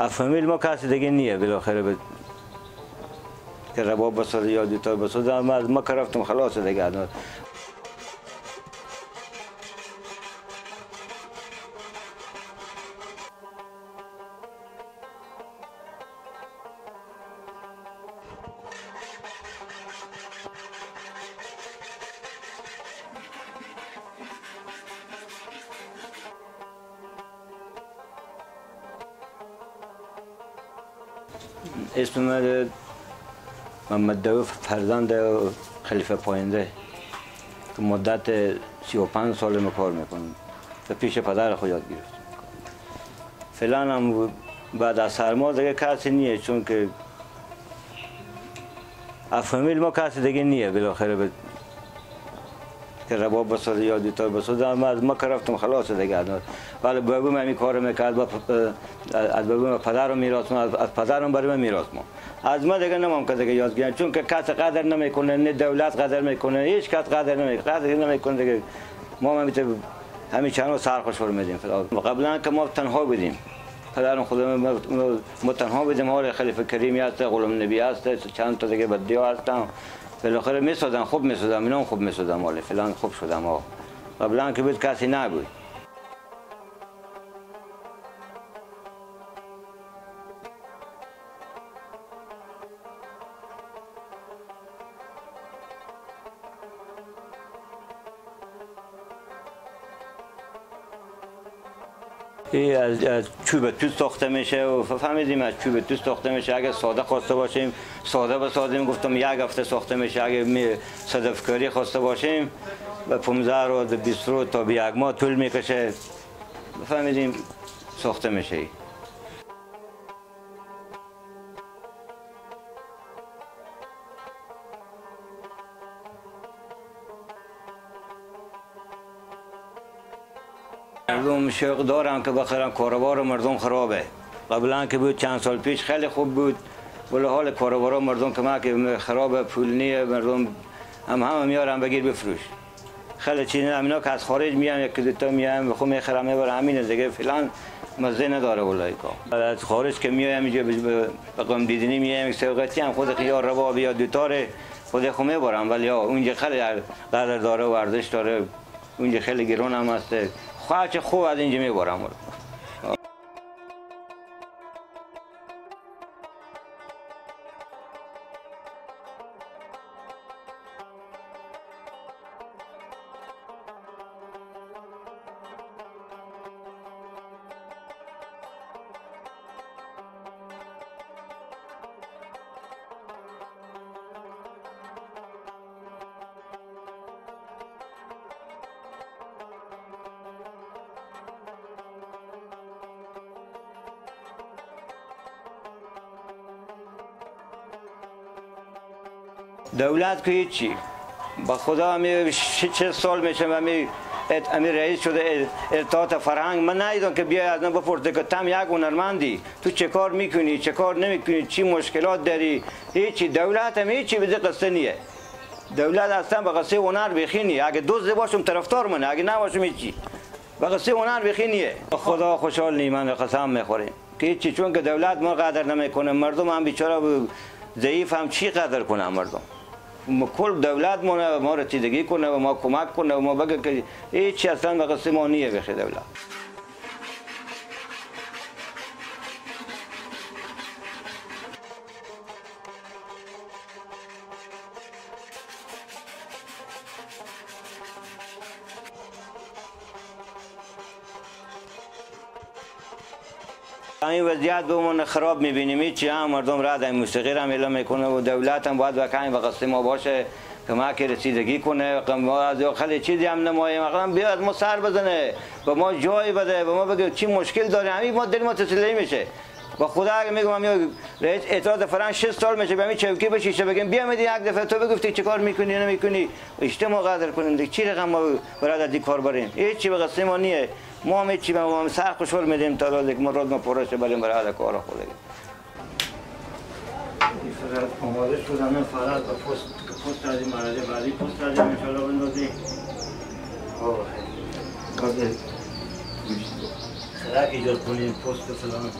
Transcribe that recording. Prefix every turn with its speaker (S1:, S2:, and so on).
S1: فامیل ما کسی دیگه نیه بالاخره که رباب بسازه یا دیتار بسازه. ما که رفتم خلاص دیگه. اسم من محمد داوود فرزند خلیفه پاینده که مدت 35 سال ما کار میکنم و پیش پدر خود یاد گرفتم. فعلا هم بعد از سرما دیگه کسی نیه، چون که فامیل ما کسی دیگه نیه بالاخره که رباب بسازه یا دیتار بسازه. ما که رفتم خلاص دیگه. ولی بابام همین کار میکرد، از بابام پدرم میراث، از پدرم برای من میراث. از ما دیگه نمام که دیگه یاد گرفتم، چون که کس قدر نمیکنه، نه دولت قدر میکنه، هیچ کس قدر نمیکنه دیگه. ما همین چند سرخوشحال میدیم. قبلا که ما تنها بودیم، پدرم خودم ما تنها بودیم. حال خلیفه کریمی هست، غلام نبی هست، چند تا دیگه بدیا هستن. بالاخره میسازن، خوب میسازن، اینا خوب میسازن. مال فلان خوب شدم. قبلا که بود کسی نبود. این از چوب توس ساخته میشه و فهمیدیم از چوب توس ساخته میشه. اگه ساده خواسته باشیم ساده بسازیم، گفتم یک هفته ساخته میشه. اگه صدفکاری خواسته باشیم به 15 روز 20 روز تا به یک ماه طول میکشه. فهمیدیم ساخته میشه. مردم شوق دارن که بخرن، کاروبار مردم خرابه. قبلا که بود چند سال پیش خیلی خوب بود، ولی حال کاروبار مردم که ما که خرابه، پول نیه، مردم همه میارن بگیر بفروش. خیلی چیز همینا که از خارج میان یک دوتا میان بخوام میخرم میبرم، همین دیگه فلان مزه نداره. والله کار از خارج که میایم اینجا بقام دیدنی میایم سوقتی هم خود خیار رباب یا دوتاره خود خو میبرم، ولی اونجا خیلی قدر داره و ارزش داره. اونجا خیلی گرون هم هست. خواهد خوب از اینجا میبرم. دولت که هیچی، با خدا همی 6 سال میشه همی رئیس شده ارتباط فرهنگ. من ندیدم که بیای از من بپرسه که تم یک هنرمندی، تو چه کار میکنی، چه کار نمیکنی، چی مشکلات داری. هیچی. دولت هم هیچی به قصه نیه. دولت اصلا به قصه هنر بخینی. اگه دوست باشم طرفدار منه، اگه نباشم هیچی. به قصه هنر بخینیه. خدا خوشحال نی، من قسم میخوریم که هیچی، چون که دولت ما قدر نمیکنه. مردم هم بیچاره ضعیف هم چی قدر کنه مردم. کل دولت ما رسیدگی کنه و ما کمک کنه و ما بگه که هیچی اصلا به قصه ما نیه بخی دولت. این وضعیت به من خراب میبینیم. چی هم مردم رد موسیقی را میلا میکنه و دولت هم باید واقعا به قصد ما باشه که ما که رسیدگی کنه. ما از خیلی چیزی هم نماییم، مثلا بیاد ما سر بزنه، به ما جای بده، به ما بگه چی مشکل داره. همین ما دل ما تسلی میشه. با خدا اگه میگم رئیس اعتراض فرهنگ 6 سال میشه، به همین چوکی بشیشه بگیم بیا میدی یک دفعه تو بگفتی چه کار میکنی نمیکنی، اجتماع قدر کنیم دیگه. چی رقم ما برای دی کار بریم؟ هیچ چی به قصد ما نیه. ما هم هیچی، ما هم سر خوشحال میدیم تا روزی که ما روز ما پرش بریم برای کار خود. فرات آماده شد. همه فرات با پست دادیم، مراجع بعدی پست دادیم ان شاء الله بندازیم. خلاق ایجاد کنیم پست فلان.